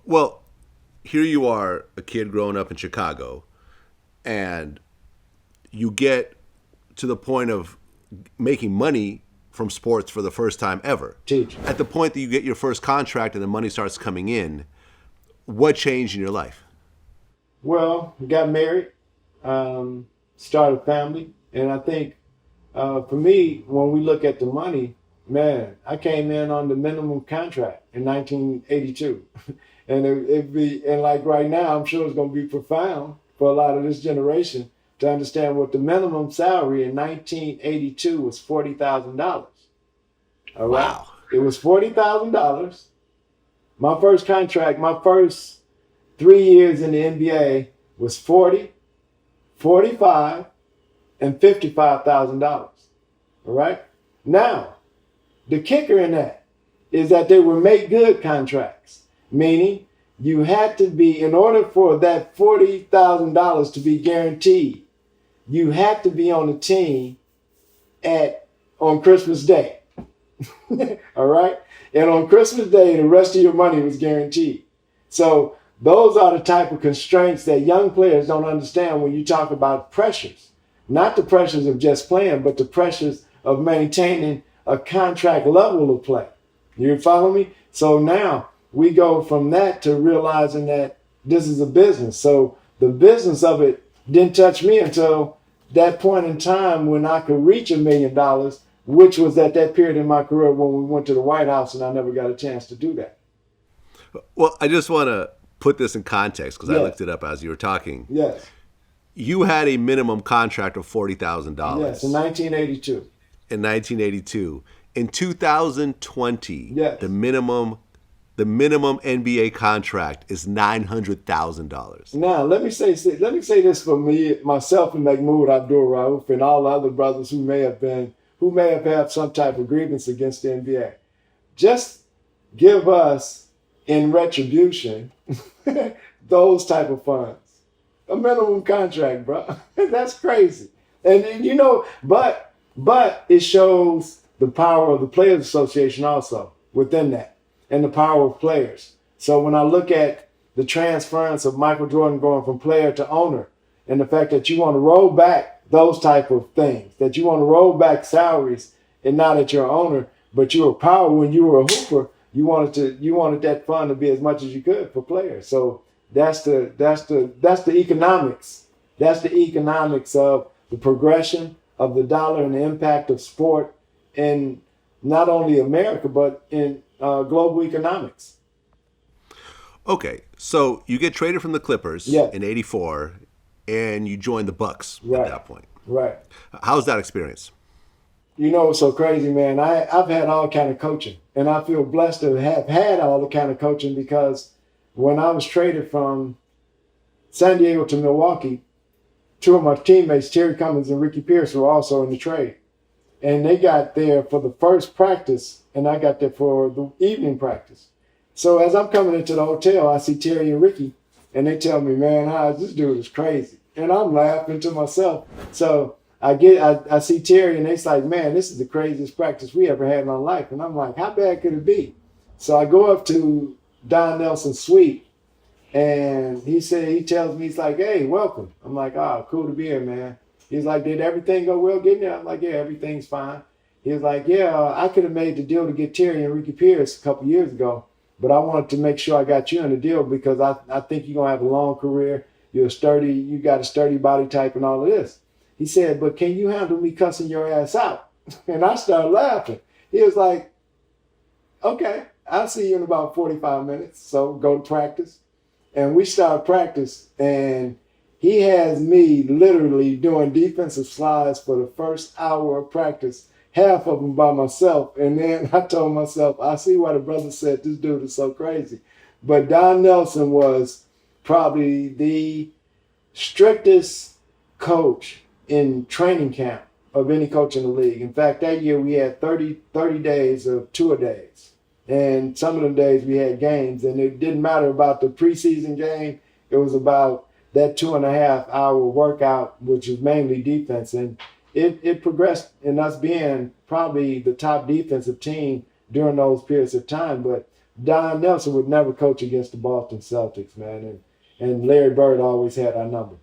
Well, here you are, a kid growing up in Chicago, and you get to the point of making money from sports for the first time ever. Teach. At the point that you get your first contract and the money starts coming in, what changed in your life? Well, got married, started a family, and I think for me, when we look at the money, man, I came in on the minimum contract in 1982, and it be and like right now, I'm sure it's going to be profound for a lot of this generation to understand what the minimum salary in 1982 was $40,000. All right, Wow. it was $40,000. My first contract, my first 3 years in the NBA was 40, 45, and $55,000. All right. Now, the kicker in that is that they were make good contracts, meaning you had to be, in order for that $40,000 to be guaranteed, you had to be on the team on Christmas Day. All right. And on Christmas Day, the rest of your money was guaranteed. So those are the type of constraints that young players don't understand when you talk about pressures. Not the pressures of just playing, but the pressures of maintaining a contract level of play. You follow me? So now we go from that to realizing that this is a business. So the business of it didn't touch me until that point in time when I could reach $1 million, which was at that period in my career when we went to the White House, and I never got a chance to do that. Well, I just want to put this in context because I Yes. looked it up as you were talking. Yes. You had a minimum contract of $40,000 Yes, in 1982. in 1982. In 2020, Yes. the minimum NBA contract is $900,000. Now, let me say this for me, myself, and Mahmoud Abdul Rauf, and all the other brothers who may have had some type of grievance against the NBA. Just give us, in retribution, those type of funds. A minimum contract, bro. That's crazy. And but it shows the power of the Players Association also within that, and the power of players. So when I look at the transference of Michael Jordan going from player to owner, and the fact that you want to roll back those type of things, that you want to roll back salaries, and not that you're an owner, but you were power when you were a hooper, you wanted that fund to be as much as you could for players. So that's the economics. That's the economics of the progression of the dollar and the impact of sport in not only America, but in global economics. Okay, so you get traded from the Clippers Yeah. in '84, and you join the Bucks Right. at that point. Right. How's that experience? You know what's so crazy, man? I've had all kind of coaching, and I feel blessed to have had all the kind of coaching because when I was traded from San Diego to Milwaukee, two of my teammates, Terry Cummings and Ricky Pierce, were also in the trade. And they got there for the first practice, and I got there for the evening practice. So as I'm coming into the hotel, I see Terry and Ricky, and they tell me, man, this dude is crazy. And I'm laughing to myself. So I see Terry, and they's like, man, this is the craziest practice we ever had in our life. And I'm like, how bad could it be? So I go up to Don Nelson's suite, and he tells me, he's like, hey, welcome. I'm like, oh, cool to be here, man. He's like, did everything go well getting there? I'm like, yeah, everything's fine. He was like, yeah, I could have made the deal to get Terry and Ricky Pierce a couple years ago, but I wanted to make sure I got you in the deal because I think you're going to have a long career. You got a sturdy body type and all of this. He said, but can you handle me cussing your ass out? And I started laughing. He was like, okay, I'll see you in about 45 minutes. So go to practice. And we start practice, and he has me literally doing defensive slides for the first hour of practice, half of them by myself. And then I told myself, I see why the brother said this dude is so crazy. But Don Nelson was probably the strictest coach in training camp of any coach in the league. In fact, that year we had 30 days of two-a-days. And some of the days we had games, and it didn't matter about the preseason game. It was about that 2.5-hour workout, which is mainly defense. And it progressed in us being probably the top defensive team during those periods of time. But Don Nelson would never coach against the Boston Celtics, man. And Larry Bird always had our number.